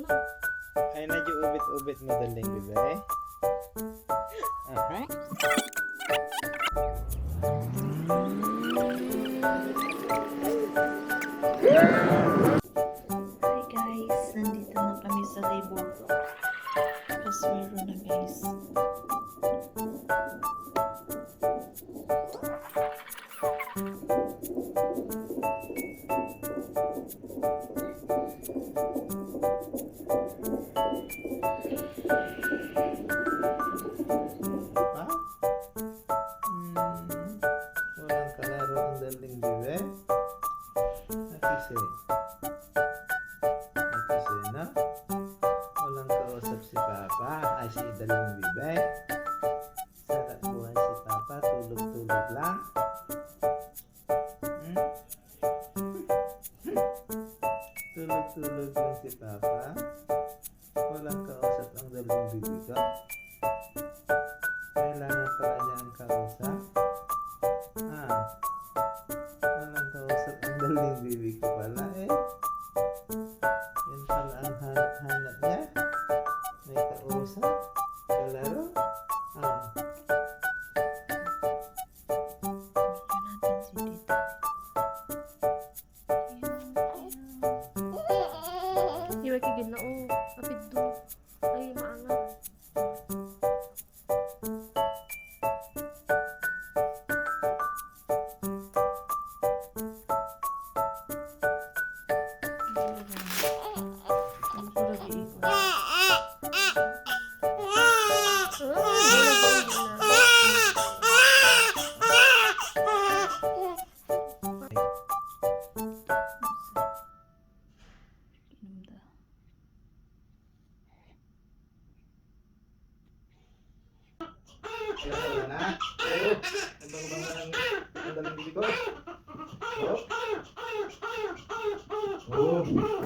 na. Ay, medyo ubit-ubit mo daling, bebe. Ah. Hi guys, nandito na kami sa labor. Paswero na guys. Ha? Walang kalaro ang daling, bebe. Nakisi. Nakisi na. Walang kausap si Papa. Ay, si daling, bebe. Sarap buhay si Papa. Tulog-tulog lang. Hmm? Tulog-tulog lang si Papa. Walang kausap ang daling, bibi ko. Kailangan pala niya ang kausap. Walang kausap ang daling, bibi ko pala eh. Yan pala ang hanap-hanap niya. May kausap. Kalaro. Bigyan natin si Tita. Iway kigin na oh. Kapit do. Ay, maangat. Ang pula di ikaw. Kinumda. Wala na. Ang bang-bang ang daling, bibi ko. Oh.